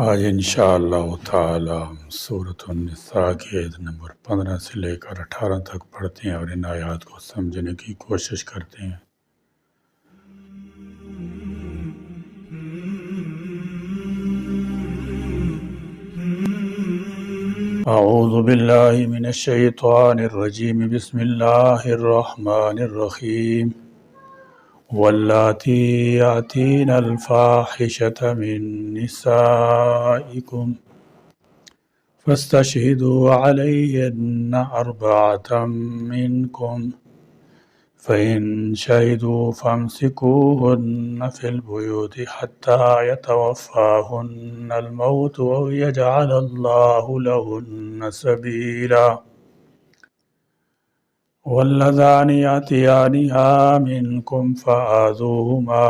آج انشاءاللہ تعالی ہم سورۃ النساء کی آیت نمبر 15 سے لے کر 18 تک پڑھتے ہیں اور ان آیات کو سمجھنے کی کوشش کرتے ہیں۔ اعوذ باللہ من الشیطان الرجیم، بسم اللہ الرحمن الرحیم۔ واللاتی یاتین الفاحشۃ من نسائکم فاستشہدوا علیہن اربعۃ منکم فإن شہدوا فامسکوہن فی البیوت حتی یتوفاہن الموت او یجعل اللہ لہن سبیلا۔ واللذان یاتیانہا منکم فآذوہما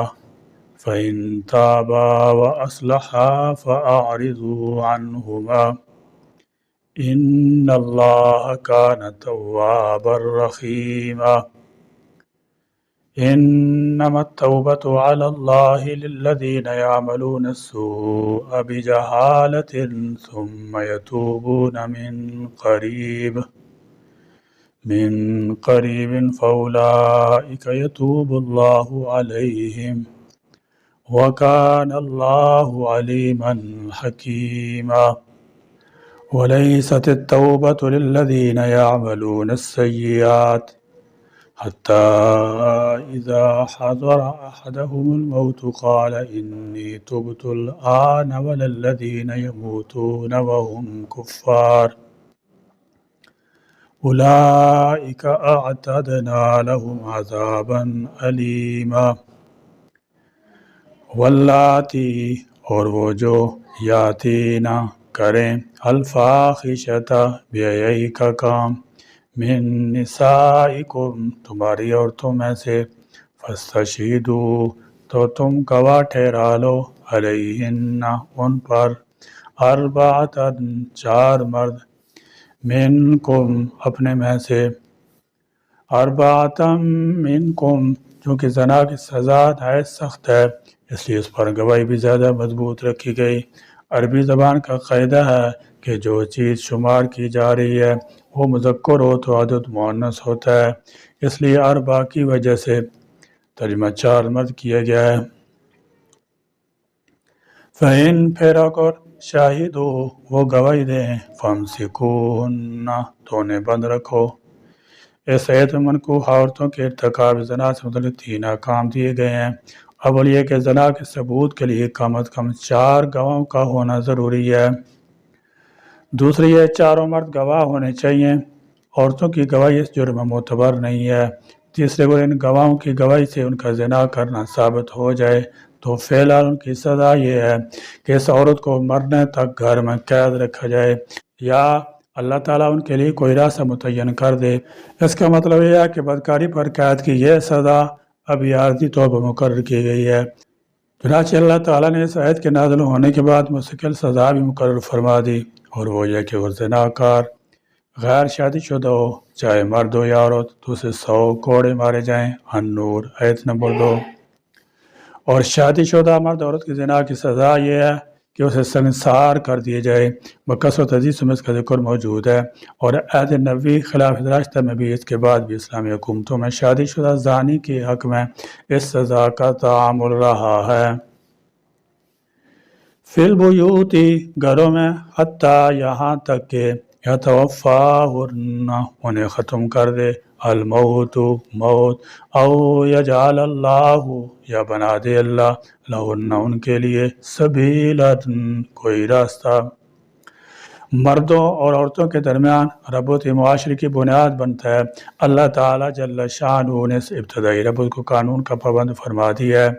فإن تابا وأصلحا فأعرضوا عنہما ان اللہ کان توابا رحیما۔ انما التوبۃ علی اللہ للذین یعملون السوء بجہالۃ ثم یتوبون من قریب فاولئک یتوب اللہ علیہم وکان اللہ علیما حکیما۔ وليست التوبة للذين يعملون السيئات حتى إذا حضر أحدهم الموت قال إني تبت الآن ولا الذين يموتون وهم كفار أولئك أعتدنا لهم عذابا أليما۔ واللاتی، اور وہ جو یاتینا کریں الفاحشۃ بیائی کا کام من نسائکم تمہاری عورتوں میں سے فاستشہدوا تو تم گواہ ٹھہرا لو علیہن ان پر اربعۃ چار مرد منکم اپنے میں سے اربعۃ منکم چونکہ زنا کی سزا نہایت سخت ہے اس لیے اس پر گواہی بھی زیادہ مضبوط رکھی گئی۔ عربی زبان کا قاعدہ ہے کہ جو چیز شمار کی جا رہی ہے وہ مذکر ہو تو عدد مؤنث ہوتا ہے، اس لیے اربع کی وجہ سے ترجمہ چار مرد کیا گیا ہے۔ فَإِن پھر اگر شاہدو وہ گواہی دیں فَامْسِكُوهُنَّ تو انہیں بند رکھو۔ اس آیت میں منکوح عورتوں کے ارتکاب زنا سے متعلق 3 احکام دیے گئے ہیں۔ اول یہ کہ زنا کے ثبوت کے لیے کم از کم 4 گواہوں کا ہونا ضروری ہے۔ دوسری یہ چاروں مرد گواہ ہونے چاہیے، عورتوں کی گواہی اس جرم میں معتبر نہیں ہے۔ تیسرے اگر ان گواہوں کی گواہی سے ان کا زنا کرنا ثابت ہو جائے تو فی الحال ان کی سزا یہ ہے کہ اس عورت کو مرنے تک گھر میں قید رکھا جائے یا اللہ تعالیٰ ان کے لیے کوئی راستہ متعین کر دے۔ اس کا مطلب یہ ہے کہ بدکاری پر قید کی یہ سزا ابھی عارضی طور پر مقرر کی گئی ہے، چنانچہ اللہ تعالیٰ نے اس آیت کے نازل ہونے کے بعد مستقل سزا بھی مقرر فرما دی، اور وہ یہ کہ وہ زناکار غیر شادی شدہ ہو چاہے مرد ہو یا عورت تو اسے 100 کوڑے مارے جائیں۔ النور آیت نمبر 2۔ اور شادی شدہ مرد عورت کی زنا کی سزا یہ ہے کہ اسے سنسار کر دیے جائے۔ بکثرت حدیث میں اس کا ذکر موجود ہے، اور عہد نبوی خلاف راستہ میں بھی اس کے بعد بھی اسلامی حکومتوں میں شادی شدہ زانی کے حق میں اس سزا کا تعامل رہا ہے۔ فی البیوت گھروں میں حتیٰ یہاں تک کہ یتوفاہن انہیں ختم کر دے الموت موت او یجعل اللہ یا بنا دے اللہ لہن ان کے لیے سبیلا کوئی راستہ۔ مردوں اور عورتوں کے درمیان ربط معاشرے کی بنیاد بنتا ہے۔ اللہ تعالیٰ جل شانہ نے اس ابتدائی ربط کو قانون کا پابند فرما دیا ہے۔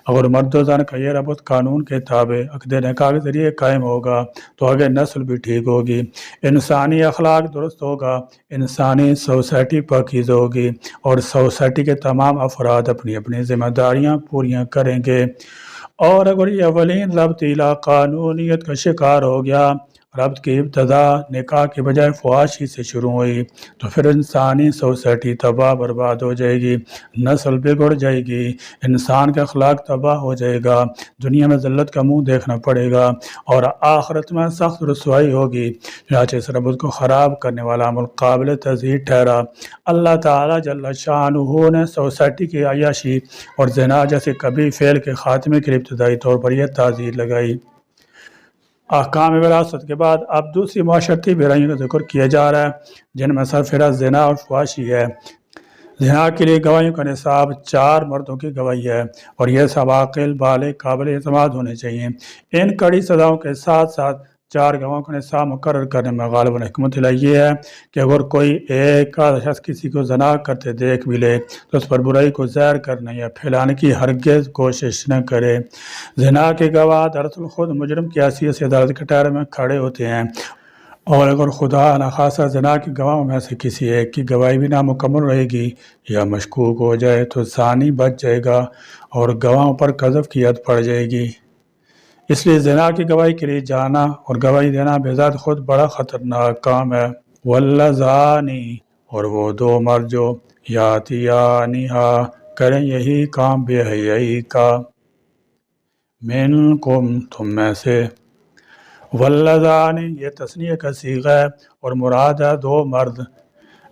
اگر مرد و زن کا یہ ربط قانون کے تابع عقد نکاح کے ذریعے قائم ہوگا تو آگے نسل بھی ٹھیک ہوگی، انسانی اخلاق درست ہوگا، انسانی سوسائٹی پاکیزہ ہوگی، اور سوسائٹی کے تمام افراد اپنی اپنی ذمہ داریاں پوریاں کریں گے۔ اور اگر یہ اولین ربط الی قانونیت کا شکار ہو گیا ربط کی ابتدا نکاح کے بجائے فحاشی سے شروع ہوئی تو پھر انسانی سوسائٹی تباہ برباد ہو جائے گی، نسل بگڑ جائے گی، انسان کا اخلاق تباہ ہو جائے گا، دنیا میں ذلت کا منہ دیکھنا پڑے گا اور آخرت میں سخت رسوائی ہوگی۔ چنانچہ اس ربط کو خراب کرنے والا عمل قابل تزیید ٹھہرا۔ اللہ تعالیٰ جل شانہ نے سوسائٹی کی عیاشی اور زنا جیسے کبھی فعل کے خاتمے کے لیے ابتدائی طور پر یہ تعزیر لگائی۔ احکام وراثت کے بعد اب دوسری معاشرتی برائیوں کا ذکر کیا جا رہا ہے جن میں سرفراز زنا اور فحاشی ہے۔ زنا کے لیے گواہیوں کا نصاب 4 مردوں کی گواہی ہے اور یہ سب عاقل، بالغ، قابل اعتماد ہونے چاہیے۔ ان کڑی سزاؤں کے ساتھ ساتھ 4 گواہوں کا نصاب مقرر کرنے میں غالباً حکمت الہی یہ ہے کہ اگر کوئی ایک شخص کسی کو زنا کرتے دیکھ بھی لے تو اس پر برائی کو ظاہر کرنے یا پھیلانے کی ہرگز کوشش نہ کرے۔ زنا کے گواہ دراصل خود مجرم کی حیثیت سے عدالت کے ٹائر میں کھڑے ہوتے ہیں، اور اگر خدا نخواستہ زنا کے گواہوں میں سے کسی ایک کی گواہی بھی نامکمل رہے گی یا مشکوک ہو جائے تو زانی بچ جائے گا اور گواہوں پر قذف کی حد پڑ جائے گی۔ اس لیے زنا کی گواہی کے لیے جانا اور گواہی دینا بے ذات خود بڑا خطرناک کام ہے۔ واللذانی، اور وہ 2 مرد جو یاتیانہا کریں یہی کام بے حیائی کا، منکم تم میں سے، واللذانی یہ تثنیہ کا صیغہ ہے اور مراد ہے 2 مرد،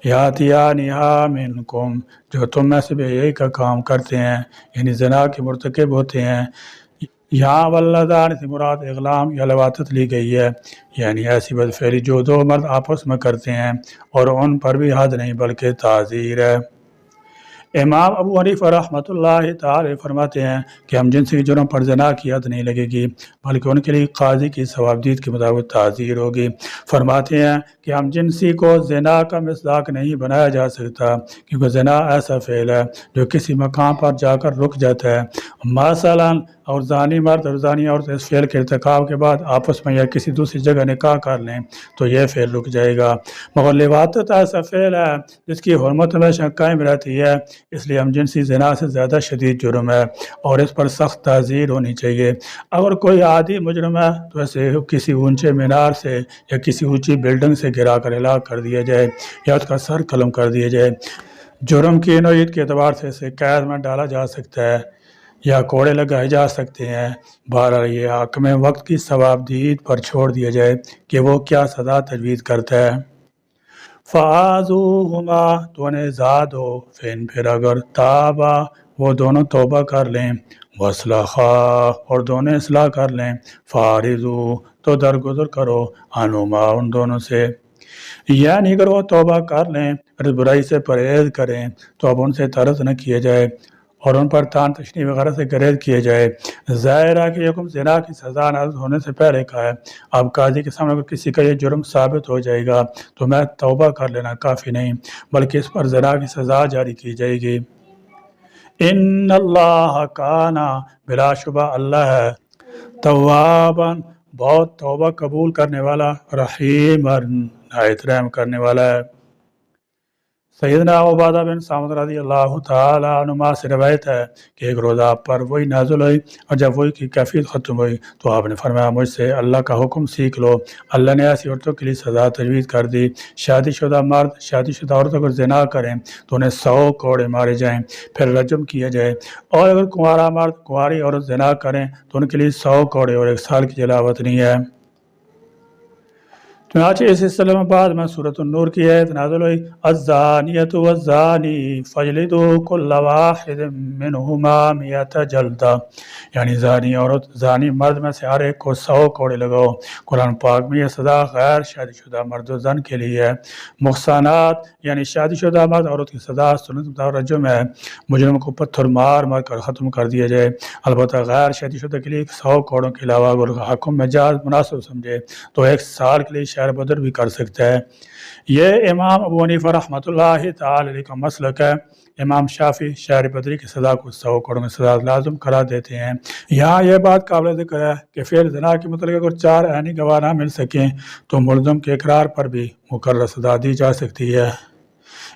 یاتیانہا منکم جو تم میں سے بے حیائی کا کام کرتے ہیں یعنی زنا کے مرتکب ہوتے ہیں۔ یہاں واللذان سے مراد اغلام یا لواطت لی گئی ہے، یعنی ایسی بدفعلی جو 2 مرد آپس میں کرتے ہیں اور ان پر بھی حد نہیں بلکہ تعزیر ہے۔ امام ابو حنیفہ رحمۃ اللہ تعالی فرماتے ہیں کہ ہم جنسی جرم پر زنا کی حد نہیں لگے گی بلکہ ان کے لیے قاضی کی ثوابدید کے مطابق تعزیر ہوگی۔ فرماتے ہیں کہ ہم جنسی کو زنا کا مصداق نہیں بنایا جا سکتا کیونکہ زنا ایسا فعل ہے جو کسی مقام پر جا کر رک جاتا ہے۔ مثلاً اور زانی مرد اور زانی عورت اس فعل کے ارتکاب کے بعد آپس میں یا کسی دوسری جگہ نکاح کر لیں تو یہ فعل رک جائے گا، مگر لواطت ایسا فعل ہے جس کی حرمت ہمیشہ قائم رہتی ہے، اس لیے ہم جنسی زنا سے زیادہ شدید جرم ہے اور اس پر سخت تعزیر ہونی چاہیے۔ اگر کوئی عادی مجرم ہے تو اسے کسی اونچے مینار سے یا کسی اونچی بلڈنگ سے گرا کر ہلاک کر دیا جائے یا اس کا سر قلم کر دیا جائے۔ جرم کی نوعیت کے اعتبار سے اسے قید میں ڈالا جا سکتا ہے یا کوڑے لگائے جا سکتے ہیں۔ بہرحال یہ حاکم وقت کی ثوابدید پر چھوڑ دیا جائے کہ وہ کیا سزا تجویز کرتا ہے۔ فَآذُوهُمَا تو انہیں اِزا دو، فِن پھر اگر تابا وہ دونوں توبہ کر لیں، وَأَصْلَحَا اور دونوں اصلاح کر لیں، فَأَعْرِضُوا تو درگزر کرو، عَنْهُمَا ان دونوں سے، یعنی اگر وہ توبہ کر لیں اور اس برائی سے پرہیز کریں تو اب ان سے طرد نہ کیا جائے اور ان پر تان تشنی وغیرہ سے گریز کیے جائے۔ ظاہر ہے کہ یہ حکم زنا کی سزا نازل ہونے سے پہلے کا ہے۔ اب قاضی کے سامنے اگر کسی کا یہ جرم ثابت ہو جائے گا تو میں توبہ کر لینا کافی نہیں بلکہ اس پر زنا کی سزا جاری کی جائے گی۔ ان اللہ کانا بلا شبہ اللہ ہے تواباً بہت توبہ قبول کرنے والا، رحیماً نہایت رحم کرنے والا ہے۔ سیدنا عبادہ بن صامت رضی اللہ تعالیٰ عنہ سے روایت ہے کہ ایک روز آپ پر وہی نازل ہوئی اور جب وہی کی کیفیت ختم ہوئی تو آپ نے فرمایا مجھ سے اللہ کا حکم سیکھ لو۔ اللہ نے ایسی عورتوں کے لیے سزا تجویز کر دی، شادی شدہ مرد شادی شدہ عورتوں کو زنا کریں تو انہیں 100 کوڑے مارے جائیں پھر رجم کیا جائے، اور اگر کنوارا مرد کنواری عورت زنا کریں تو ان کے لیے 100 کوڑے اور 1 سال کی جلاوطنی ہے۔ چنانچہ اس سلسلے میں بعد میں سورۃ النور کی آیت نازل ہوئی، الزانیۃ والزانی فاجلدوا کل واحد منہما 100 جلدہ، یعنی زانی عورت زانی مرد میں سے ہر ایک کو 100 کوڑے لگاؤ۔ قرآن پاک میں یہ سزا غیر شادی شدہ مرد و زن کے لیے ہے۔ محصنات یعنی شادی شدہ مرد عورت کی سزا سنت مطابق رجم ہے، مجرم کو پتھر مار مار کر ختم کر دیا جائے۔ البتہ غیر شادی شدہ کے لیے 100 کوڑوں کے علاوہ اگر حکم مجاز مناسب سمجھے تو 1 سال کے لیے شہر بدر بھی کر سکتا ہے۔ یہ امام ابو حنیفہ رحمۃ اللہ تعالی علیہ کا مسلک ہے۔ امام شافعی شہر بدری کی سزا کو 100 کوڑوں کی سزا لازم قرار دیتے ہیں۔ یہاں یہ بات قابل ذکر ہے کہ فعل زنا کے متعلق اگر 4 عینی گواہ نہ مل سکیں تو ملزم کے اقرار پر بھی مقررہ سزا دی جا سکتی ہے۔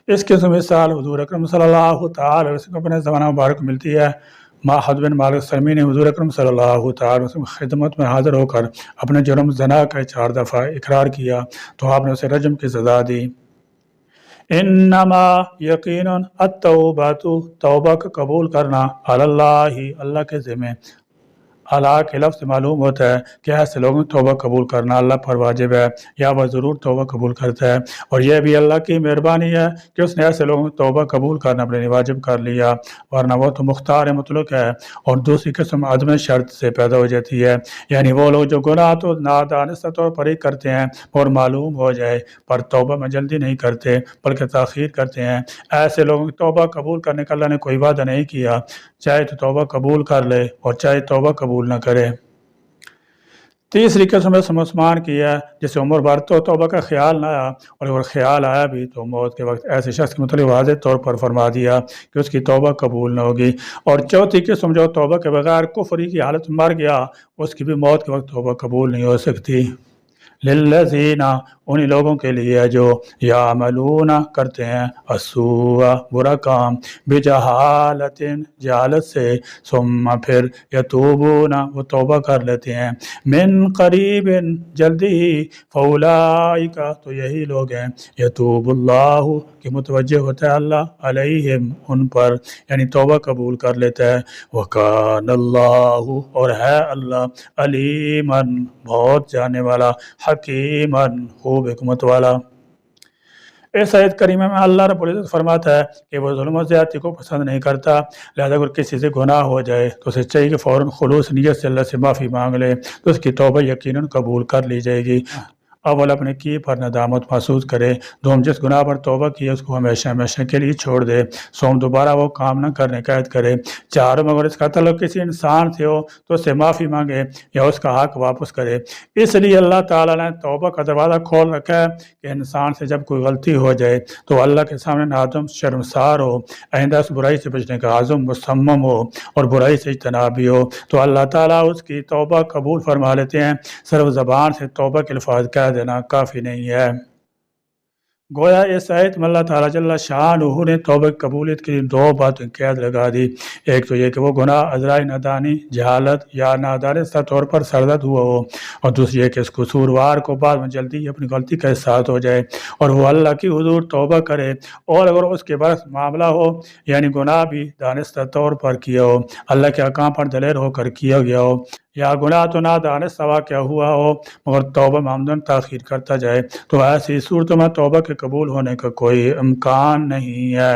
اس قسم مثال حضور اکرم صلی اللہ تعالی علیہ وسلم اپنے زمانہ مبارک ملتی ہے۔ معہد بن مالک سلمی نے حضور اکرم صلی اللہ تعالی وسلم کی خدمت میں حاضر ہو کر اپنے جرم زنا کا 4 دفعہ اقرار کیا تو آپ نے اسے رجم کی سزا دی۔ انما یقیناً التوبۃ، توبہ کا قبول کرنا، علی اللہ، اللہ کے ذمہ۔ اللہ کے لفظ سے معلوم ہوتا ہے کہ ایسے لوگوں کی توبہ قبول کرنا اللہ پر واجب ہے، یا وہ ضرور توبہ قبول کرتا ہے، اور یہ بھی اللہ کی مہربانی ہے کہ اس نے ایسے لوگوں کی توبہ قبول کرنا اپنے لیے واجب کر لیا، ورنہ وہ تو مختار مطلق ہے۔ اور دوسری قسم عدم شرط سے پیدا ہو جاتی ہے، یعنی وہ لوگ جو گناہ تو نادانستہ طور پر ہی کرتے ہیں اور معلوم ہو جائے پر توبہ میں جلدی نہیں کرتے بلکہ تاخیر کرتے ہیں، ایسے لوگوں کی توبہ قبول کرنے کا اللہ نے کوئی وعدہ نہیں کیا، چاہے تو توبہ قبول کر لے اور چاہے توبہ قبول نہ کرے۔ تیسری قسم عثمان کی ہے جسے عمر بھر تو توبہ کا خیال نہ آیا، اور اگر خیال آیا بھی تو موت کے وقت ایسے شخص کے متعلق واضح طور پر فرما دیا کہ اس کی توبہ قبول نہ ہوگی۔ اور چوتھی قسم جو توبہ کے بغیر کفری کی حالت مر گیا، اس کی بھی موت کے وقت توبہ قبول نہیں ہو سکتی۔ للذین، انہی لوگوں کے لیے جو یعملون کرتے ہیں السوء، برا کام، بجہالت، جہالت سے، ثم پھر یتوبون، وہ توبہ کر لیتے ہیں، من قریب، جلدی ہی، فاولئک، تو یہی لوگ ہیں، یتوب اللہ، کہ متوجہ ہوتا ہے اللہ علیہم، ان پر، یعنی توبہ قبول کر لیتا ہے، وکان اللہ، اور ہے اللہ، علیماً، بہت جاننے والا، حکیماً، خوب حکمت والا۔ اس آیت کریمہ میں اللہ رب العزت فرماتا ہے کہ وہ ظلم و زیادتی کو پسند نہیں کرتا، لہذا اگر کسی سے گناہ ہو جائے تو اسے چاہیے کہ فوراً خلوص نیت سے اللہ سے معافی مانگ لے، تو اس کی توبہ یقیناً قبول کر لی جائے گی۔ اول اپنے کی پر ندامت محسوس کرے، دوم جس گناہ پر توبہ کی ہے اس کو ہمیشہ ہمیشہ کے لیے چھوڑ دے، سوم دوبارہ وہ کام نہ کرنے کا عہد کرے، چاروں اگر اس کا تعلق کسی انسان سے ہو تو اس سے معافی مانگے یا اس کا حق واپس کرے۔ اس لیے اللہ تعالیٰ نے توبہ کا دروازہ کھول رکھا ہے کہ انسان سے جب کوئی غلطی ہو جائے تو اللہ کے سامنے نادم شرمسار ہو، آئندہ اس برائی سے بچنے کا عزم مصمم ہو اور برائی سے اجتناب بھی ہو، تو اللہ تعالیٰ اس کی توبہ قبول فرما لیتے ہیں۔ صرف زبان سے توبہ کے الفاظ کہہ دینا کافی نہیں ہے۔ گویا اس آیت میں اللہ تعالیٰ جل شانہ نے توبہ کی قبولیت کے لیے 2 باتیں قید لگا دی، ایک تو یہ کہ وہ گناہ عذرائی نادانی، جہالت یا نادانستہ طور پر سرزد ہوا ہو، اور دوسری یہ کہ اس قصوروار کو بعد میں جلدی اپنی غلطی کا احساس ہو جائے اور وہ اللہ کی حضور توبہ کرے، اور اگر اس کے برعکس معاملہ ہو، یعنی گناہ بھی دانستہ طور پر کیا ہو، اللہ کے احکام پر دلیر ہو کر کیا گیا ہو، یا گناہ تو نادانستہ واقع ہوا ہو مگر توبہ میں عمدن تاخیر کرتا جائے، تو ایسی صورتوں میں توبہ کے قبول ہونے کا کوئی امکان نہیں ہے۔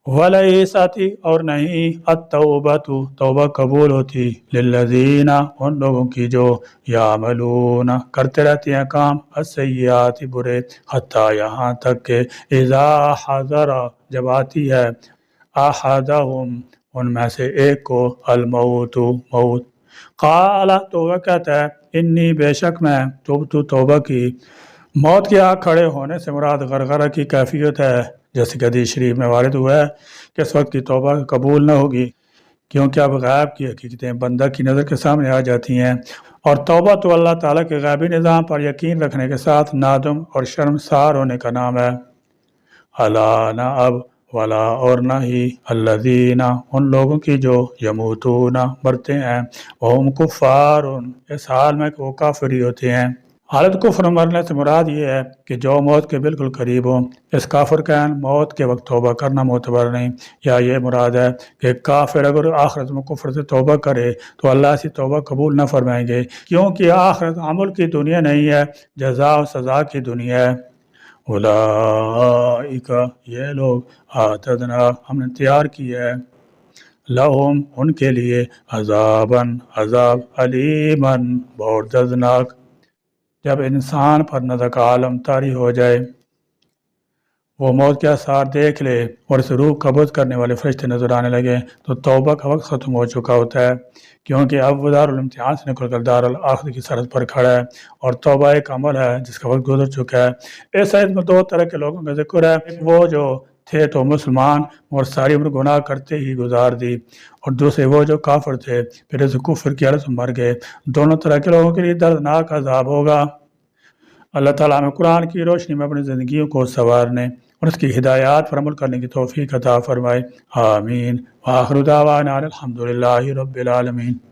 وَلَيْسَتِ، اور نہیں، التَّوْبَةُ، توبہ قبول ہوتی، لِلَّذِينَ، ان لوگوں کی جو یعملون، کرتے رہتے ہیں کام، السیئات، برے، حتیٰ یہاں تک کہ اذا حضر، جب آتی ہے، احدہم، ان میں سے ایک کو، الموت، موت، قال، تو وہ کہتا ہے، انی، بے شک میں، توبہ کی۔ موت کے آگ کھڑے ہونے سے مراد غرغرہ کی کیفیت ہے، جیسے کہ حدیث شریف میں وارد ہوا ہے کہ اس وقت کی توبہ قبول نہ ہوگی، کیونکہ اب غیب کی حقیقتیں بندہ کی نظر کے سامنے آ جاتی ہیں، اور توبہ تو اللہ تعالیٰ کے غیبی نظام پر یقین رکھنے کے ساتھ نادم اور شرمسار ہونے کا نام ہے۔ الا، نہ اب، ولا، اور نہ ہی، الذین، ان لوگوں کی جو یموتون، مرتے ہیں، وہم کفار، اس حال میں کہ وہ کافر ہی ہوتے ہیں۔ حالت کفر مرنے سے مراد یہ ہے کہ جو موت کے بالکل قریب ہو، اس کافر کا موت کے وقت توبہ کرنا معتبر نہیں، یا یہ مراد ہے کہ کافر اگر آخرت میں کفر سے توبہ کرے تو اللہ ایسی توبہ قبول نہ فرمائیں گے، کیونکہ آخرت عمل کی دنیا نہیں ہے، جزا و سزا کی دنیا ہے۔ اولئک، یہ لوگ، اعتدنا، ہم نے تیار کیا ہے، لہم، ان کے لیے، عذاباً، عذاب، علیماً، بہت دردناک۔ جب انسان پر نزدیک عالم طاری ہو جائے، وہ موت کے آثار دیکھ لے اور اسے روح قبض کرنے والے فرشتے نظر آنے لگے تو توبہ کا وقت ختم ہو چکا ہوتا ہے، کیونکہ اب وہ دارالامتحان سے نکل کر دارالآخرت کی سرحد پر کھڑا ہے، اور توبہ ایک عمل ہے جس کا وقت گزر چکا ہے۔ اس آیت میں 2 طرح کے لوگوں کا ذکر ہے، وہ جو تھے تو مسلمان اور ساری عمر گناہ کرتے ہی گزار دی، اور دوسرے وہ جو کافر تھے پھر اس کفر کی حالت میں مر گئے۔ دونوں طرح کے لوگوں کے لیے دردناک عذاب ہوگا۔ اللہ تعالیٰ ہمیں قرآن کی روشنی میں اپنی زندگیوں کو سنوارنے اور اس کی ہدایات پر عمل کرنے کی توفیق عطا فرمائے، آمین۔ وآخر دعوانا الحمدللہ رب العالمین۔